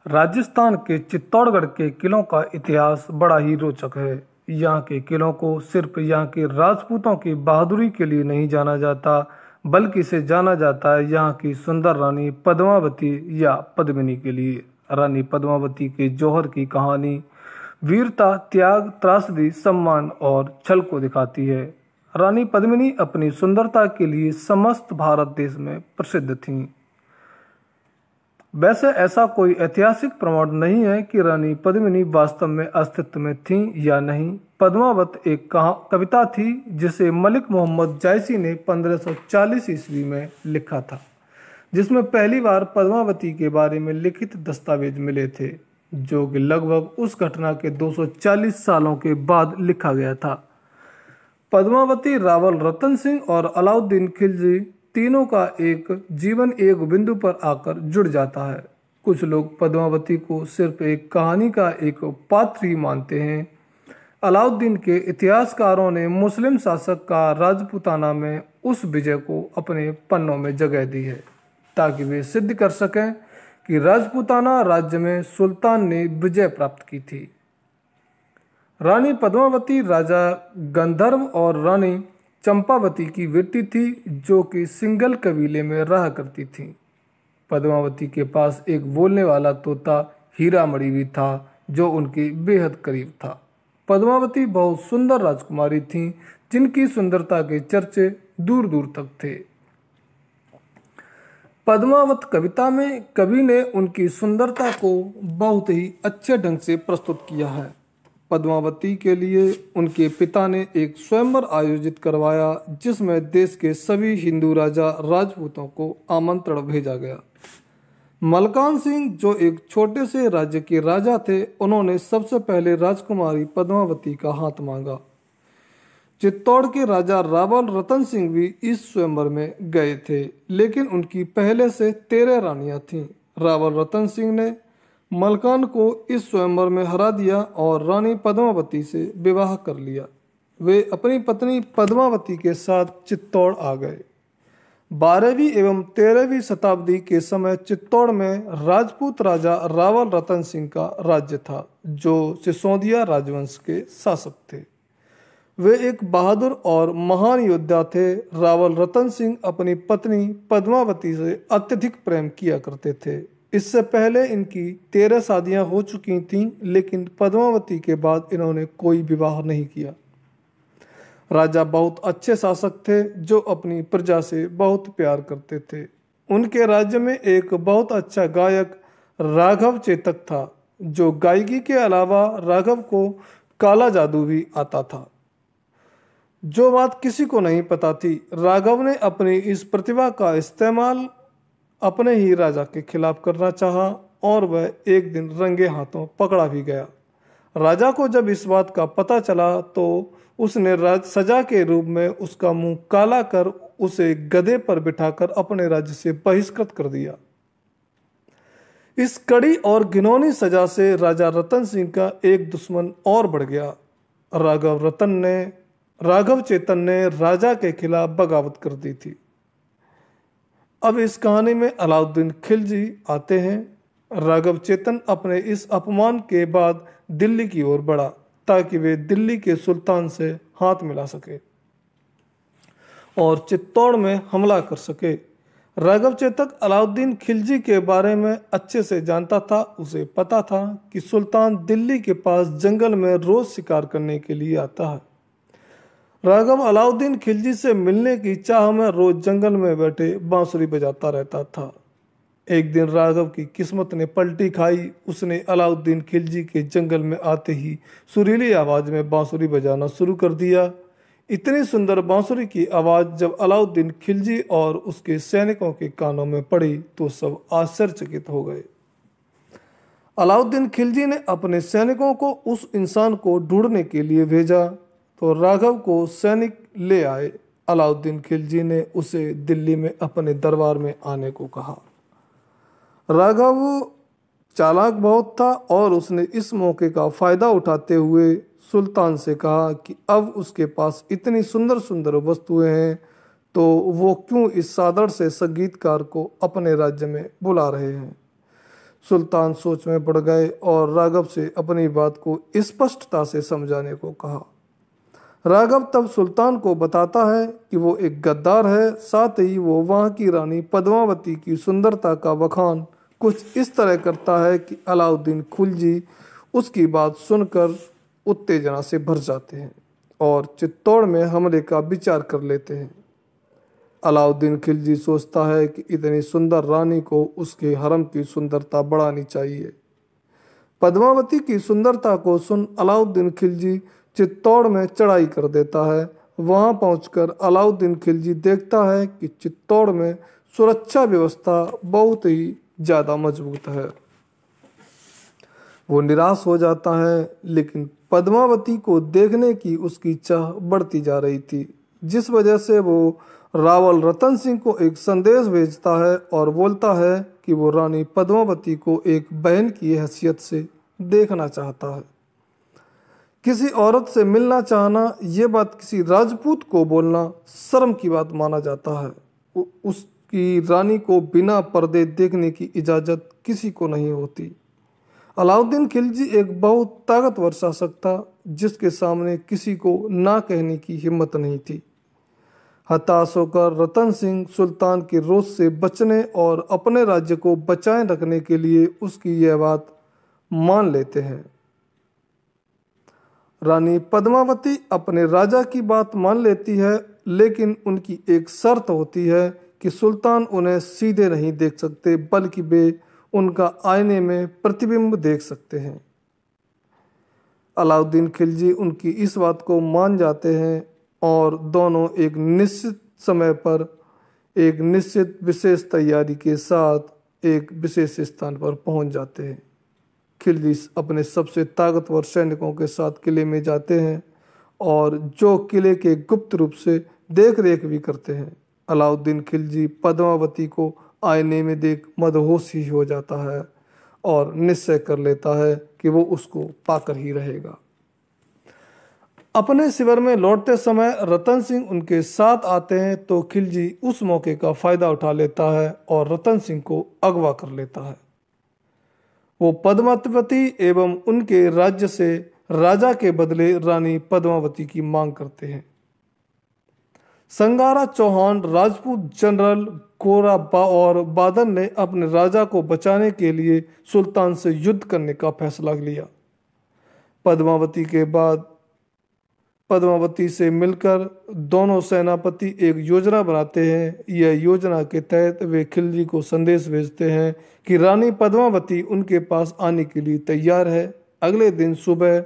राजस्थान के चित्तौड़गढ़ के किलों का इतिहास बड़ा ही रोचक है। यहाँ के किलों को सिर्फ यहाँ के राजपूतों की बहादुरी के लिए नहीं जाना जाता, बल्कि इसे जाना जाता है यहाँ की सुंदर रानी पद्मावती या पद्मिनी के लिए। रानी पद्मावती के जौहर की कहानी वीरता, त्याग, त्रासदी, सम्मान और छल को दिखाती है। रानी पद्मिनी अपनी सुंदरता के लिए समस्त भारत देश में प्रसिद्ध थीं। वैसे ऐसा कोई ऐतिहासिक प्रमाण नहीं है कि रानी पद्मिनी वास्तव में अस्तित्व में थीं या नहीं। पद्मावत एक कविता थी जिसे मलिक मोहम्मद जायसी ने 1540 ईस्वी में लिखा था, जिसमें पहली बार पद्मावती के बारे में लिखित दस्तावेज मिले थे, जो कि लगभग उस घटना के 240 सालों के बाद लिखा गया था। पद्मावती, रावल रतन सिंह और अलाउद्दीन खिलजी तीनों का एक जीवन एक बिंदु पर आकर जुड़ जाता है। कुछ लोग पद्मावती को सिर्फ एक कहानी का एक पात्र ही मानते हैं। अलाउद्दीन के इतिहासकारों ने मुस्लिम शासक का राजपूताना में उस विजय को अपने पन्नों में जगह दी है, ताकि वे सिद्ध कर सकें कि राजपूताना राज्य में सुल्तान ने विजय प्राप्त की थी। रानी पद्मावती राजा गंधर्व और रानी चंपावती की बेटी थी, जो कि सिंगल कबीले में रहा करती थी। पद्मावती के पास एक बोलने वाला तोता हीरामणि भी था, जो उनके बेहद करीब था। पद्मावती बहुत सुंदर राजकुमारी थीं, जिनकी सुंदरता के चर्चे दूर दूर तक थे। पद्मावत कविता में कवि ने उनकी सुंदरता को बहुत ही अच्छे ढंग से प्रस्तुत किया है। पद्मावती के लिए उनके पिता ने एक स्वयंवर आयोजित करवाया, जिसमें देश के सभी हिंदू राजा राजपूतों को आमंत्रण भेजा गया। मलकान सिंह, जो एक छोटे से राज्य के राजा थे, उन्होंने सबसे पहले राजकुमारी पद्मावती का हाथ मांगा। चित्तौड़ के राजा रावल रतन सिंह भी इस स्वयंवर में गए थे, लेकिन उनकी पहले से 13 रानियां थीं। रावल रतन सिंह ने मलकान को इस स्वयंवर में हरा दिया और रानी पद्मावती से विवाह कर लिया। वे अपनी पत्नी पद्मावती के साथ चित्तौड़ आ गए। 12वीं एवं 13वीं शताब्दी के समय चित्तौड़ में राजपूत राजा रावल रतन सिंह का राज्य था, जो सिसोदिया राजवंश के शासक थे। वे एक बहादुर और महान योद्धा थे। रावल रतन सिंह अपनी पत्नी पद्मावती से अत्यधिक प्रेम किया करते थे। इससे पहले इनकी 13 शादियां हो चुकी थीं, लेकिन पद्मावती के बाद इन्होंने कोई विवाह नहीं किया। राजा बहुत अच्छे शासक थे, जो अपनी प्रजा से बहुत प्यार करते थे। उनके राज्य में एक बहुत अच्छा गायक राघव चेतक था, जो गायकी के अलावा राघव को काला जादू भी आता था। जो बात किसी को नहीं पता थी, राघव ने अपनी इस प्रतिभा का इस्तेमाल अपने ही राजा के खिलाफ करना चाहा और वह एक दिन रंगे हाथों पकड़ा भी गया। राजा को जब इस बात का पता चला तो उसने सजा के रूप में उसका मुंह काला कर उसे गधे पर बिठाकर अपने राज्य से बहिष्कृत कर दिया। इस कड़ी और घिनौनी सजा से राजा रतन सिंह का एक दुश्मन और बढ़ गया। राघव चेतन ने राजा के खिलाफ बगावत कर दी थी। अब इस कहानी में अलाउद्दीन खिलजी आते हैं। राघव चेतन अपने इस अपमान के बाद दिल्ली की ओर बढ़ा, ताकि वे दिल्ली के सुल्तान से हाथ मिला सके और चित्तौड़ में हमला कर सके। राघव चेतक अलाउद्दीन खिलजी के बारे में अच्छे से जानता था। उसे पता था कि सुल्तान दिल्ली के पास जंगल में रोज शिकार करने के लिए आता है। राघव अलाउद्दीन खिलजी से मिलने की चाह में रोज जंगल में बैठे बांसुरी बजाता रहता था। एक दिन राघव की किस्मत ने पलटी खाई। उसने अलाउद्दीन खिलजी के जंगल में आते ही सुरीली आवाज में बांसुरी बजाना शुरू कर दिया। इतनी सुंदर बांसुरी की आवाज जब अलाउद्दीन खिलजी और उसके सैनिकों के कानों में पड़ी तो सब आश्चर्यचकित हो गए। अलाउद्दीन खिलजी ने अपने सैनिकों को उस इंसान को ढूंढने के लिए भेजा, तो राघव को सैनिक ले आए। अलाउद्दीन खिलजी ने उसे दिल्ली में अपने दरबार में आने को कहा। राघव चालाक बहुत था और उसने इस मौके का फायदा उठाते हुए सुल्तान से कहा कि अब उसके पास इतनी सुंदर सुंदर वस्तुएं हैं, तो वो क्यों इस साधारण से संगीतकार को अपने राज्य में बुला रहे हैं। सुल्तान सोच में पड़ गए और राघव से अपनी बात को स्पष्टता से समझाने को कहा। राघव तब सुल्तान को बताता है कि वो एक गद्दार है, साथ ही वो वहाँ की रानी पद्मावती की सुंदरता का बखान कुछ इस तरह करता है कि अलाउद्दीन खिलजी उसकी बात सुनकर उत्तेजना से भर जाते हैं और चित्तौड़ में हमले का विचार कर लेते हैं। अलाउद्दीन खिलजी सोचता है कि इतनी सुंदर रानी को उसके हरम की सुंदरता बढ़ानी चाहिए। पद्मावती की सुंदरता को सुन अलाउद्दीन खिलजी चित्तौड़ में चढ़ाई कर देता है। वहां पहुंचकर अलाउद्दीन खिलजी देखता है कि चित्तौड़ में सुरक्षा व्यवस्था बहुत ही ज़्यादा मजबूत है। वो निराश हो जाता है, लेकिन पद्मावती को देखने की उसकी चाह बढ़ती जा रही थी, जिस वजह से वो रावल रतन सिंह को एक संदेश भेजता है और बोलता है कि वो रानी पद्मावती को एक बहन की हैसियत से देखना चाहता है। किसी औरत से मिलना चाहना, ये बात किसी राजपूत को बोलना शर्म की बात माना जाता है। उसकी रानी को बिना पर्दे देखने की इजाज़त किसी को नहीं होती। अलाउद्दीन खिलजी एक बहुत ताकतवर शासक था, जिसके सामने किसी को ना कहने की हिम्मत नहीं थी। हताश होकर रतन सिंह सुल्तान के रोष से बचने और अपने राज्य को बचाए रखने के लिए उसकी यह बात मान लेते हैं। रानी पद्मावती अपने राजा की बात मान लेती है, लेकिन उनकी एक शर्त होती है कि सुल्तान उन्हें सीधे नहीं देख सकते, बल्कि वे उनका आईने में प्रतिबिंब देख सकते हैं। अलाउद्दीन खिलजी उनकी इस बात को मान जाते हैं और दोनों एक निश्चित समय पर एक निश्चित विशेष तैयारी के साथ एक विशेष स्थान पर पहुंच जाते हैं। खिलजी अपने सबसे ताकतवर सैनिकों के साथ किले में जाते हैं और जो किले के गुप्त रूप से देख रेख भी करते हैं। अलाउद्दीन खिलजी पद्मावती को आईने में देख मदहोश ही हो जाता है और निश्चय कर लेता है कि वो उसको पाकर ही रहेगा। अपने शिविर में लौटते समय रतन सिंह उनके साथ आते हैं, तो खिलजी उस मौके का फायदा उठा लेता है और रतन सिंह को अगवा कर लेता है। वो पद्मावती एवं उनके राज्य से राजा के बदले रानी पद्मावती की मांग करते हैं। संगारा चौहान राजपूत जनरल गोरा और बादल ने अपने राजा को बचाने के लिए सुल्तान से युद्ध करने का फैसला लिया। पद्मावती के बाद पद्मावती से मिलकर दोनों सेनापति एक योजना बनाते हैं। यह योजना के तहत वे खिलजी को संदेश भेजते हैं कि रानी पद्मावती उनके पास आने के लिए तैयार है। अगले दिन सुबह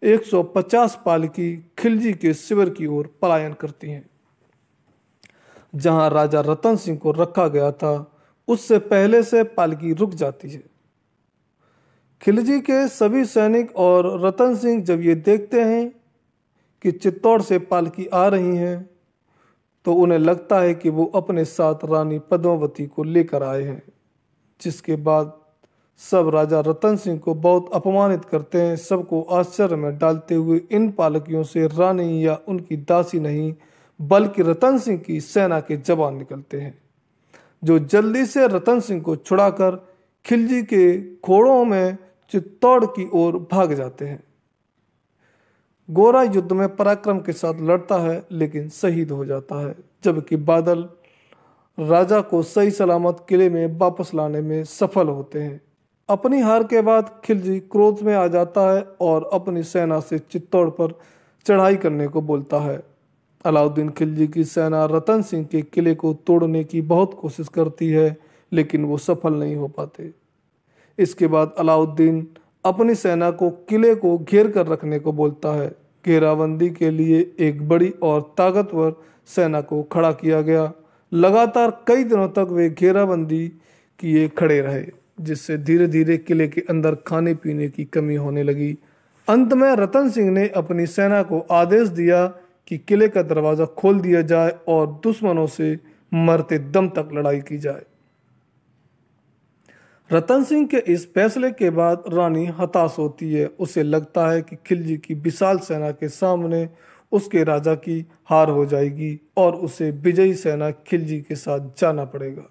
150 पालकी खिलजी के शिविर की ओर पलायन करती हैं। जहां राजा रतन सिंह को रखा गया था, उससे पहले से पालकी रुक जाती है। खिलजी के सभी सैनिक और रतन सिंह जब ये देखते हैं कि चित्तौड़ से पालकी आ रही हैं, तो उन्हें लगता है कि वो अपने साथ रानी पद्मावती को लेकर आए हैं। जिसके बाद सब राजा रतन सिंह को बहुत अपमानित करते हैं, सबको आश्चर्य में डालते हुए इन पालकियों से रानी या उनकी दासी नहीं, बल्कि रतन सिंह की सेना के जवान निकलते हैं, जो जल्दी से रतन सिंह को छुड़ाकर खिलजी के घोड़ों में चित्तौड़ की ओर भाग जाते हैं। गोरा युद्ध में पराक्रम के साथ लड़ता है, लेकिन शहीद हो जाता है, जबकि बादल राजा को सही सलामत किले में वापस लाने में सफल होते हैं। अपनी हार के बाद खिलजी क्रोध में आ जाता है और अपनी सेना से चित्तौड़ पर चढ़ाई करने को बोलता है। अलाउद्दीन खिलजी की सेना रतन सिंह के किले को तोड़ने की बहुत कोशिश करती है, लेकिन वो सफल नहीं हो पाते। इसके बाद अलाउद्दीन अपनी सेना को किले को घेर कर रखने को बोलता है। घेराबंदी के लिए एक बड़ी और ताकतवर सेना को खड़ा किया गया। लगातार कई दिनों तक वे घेराबंदी किए खड़े रहे, जिससे धीरे धीरे किले के अंदर खाने पीने की कमी होने लगी। अंत में रतन सिंह ने अपनी सेना को आदेश दिया कि किले का दरवाजा खोल दिया जाए और दुश्मनों से मरते दम तक लड़ाई की जाए। रतन सिंह के इस फैसले के बाद रानी हताश होती है। उसे लगता है कि खिलजी की विशाल सेना के सामने उसके राजा की हार हो जाएगी और उसे विजयी सेना खिलजी के साथ जाना पड़ेगा।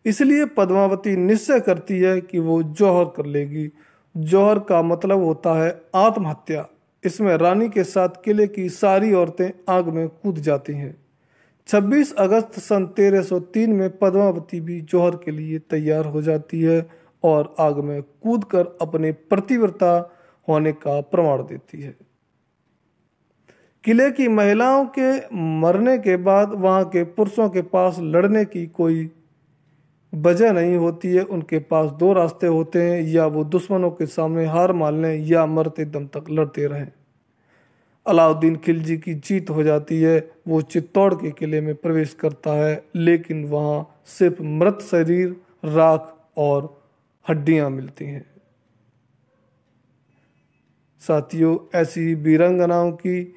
इसलिए पद्मावती निश्चय करती है कि वो जौहर कर लेगी। जौहर का मतलब होता है आत्महत्या। इसमें रानी के साथ किले की सारी औरतें आग में कूद जाती हैं। 26 अगस्त सन 1303 में पद्मावती भी जौहर के लिए तैयार हो जाती है और आग में कूदकर अपने पतिव्रता होने का प्रमाण देती है। किले की महिलाओं के मरने के बाद वहां के पुरुषों के पास लड़ने की कोई वजह नहीं होती है। उनके पास दो रास्ते होते हैं, या वो दुश्मनों के सामने हार मान लें या मरते दम तक लड़ते रहें। अलाउद्दीन खिलजी की जीत हो जाती है। वो चित्तौड़ के किले में प्रवेश करता है, लेकिन वहां सिर्फ मृत शरीर, राख और हड्डियां मिलती हैं। साथियों, ऐसी ही वीरांगनाओं की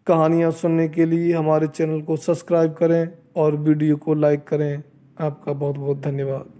कहानियां सुनने के लिए हमारे चैनल को सब्सक्राइब करें और वीडियो को लाइक करें। आपका बहुत बहुत धन्यवाद।